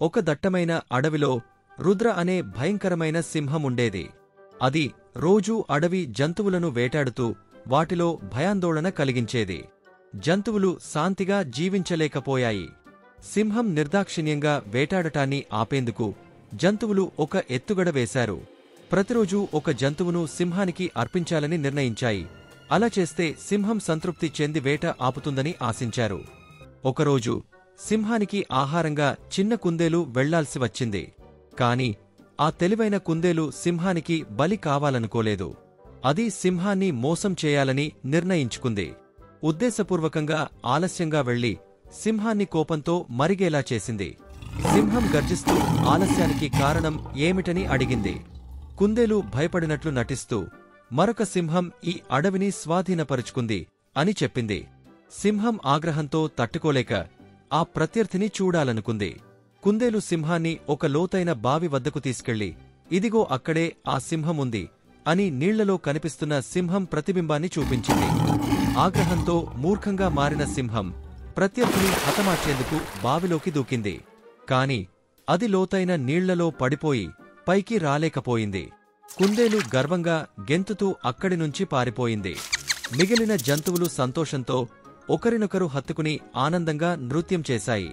ఒక దట్టమైన అడవిలో రుద్ర అనే భయంకరమైన సింహం ఉండేది. అది రోజూ అడవి జంతువులను వేటాడుతూ వాటిలో భయాందోళన కలిగించేది. జంతువులు శాంతిగా జీవించలేకపోయాయి. సింహం నిర్దాక్షిణ్యంగా వేటాడటాన్ని ఆపేందుకు జంతువులు ఒక ఎత్తుగడ వేశారు. ప్రతిరోజూ ఒక జంతువును సింహానికి అర్పించాలని నిర్ణయించాయి. అలా చేస్తే సింహం సంతృప్తి చెంది వేట ఆపుతుందని ఆశించారు. ఒకరోజు సింహానికి ఆహారంగా చిన్న కుందేలు వెళ్లాల్సి వచ్చింది. కాని ఆ తెలివైన కుందేలు సింహానికి బలి కావాలనుకోలేదు. అది సింహాన్ని మోసం చేయాలని నిర్ణయించుకుంది. ఉద్దేశపూర్వకంగా ఆలస్యంగా వెళ్లి సింహాన్ని కోపంతో మరిగేలా చేసింది. సింహం గర్జిస్తూ ఆలస్యానికి కారణం ఏమిటని అడిగింది. కుందేలు భయపడినట్లు నటిస్తూ మరొక సింహం ఈ అడవిని స్వాధీనపరుచుకుంది అని చెప్పింది. సింహం ఆగ్రహంతో తట్టుకోలేక ఆ ప్రత్యర్థిని చూడాలనుకుంది. కుందేలు సింహాన్ని ఒక లోతైన బావి వద్దకు తీసుకెళ్లి, ఇదిగో అక్కడే ఆ సింహముంది అని నీళ్లలో కనిపిస్తున్న సింహం ప్రతిబింబాన్ని చూపించింది. ఆగ్రహంతో మూర్ఖంగా మారిన సింహం ప్రత్యర్థిని హతమార్చేందుకు బావిలోకి దూకింది. కాని అది లోతైన నీళ్లలో పడిపోయి పైకి రాలేకపోయింది. కుందేలు గర్వంగా గెంతుతూ అక్కడినుంచి పారిపోయింది. మిగిలిన జంతువులు సంతోషంతో ఒకరినొకరు హత్తుకుని ఆనందంగా నృత్యం చేశాయి.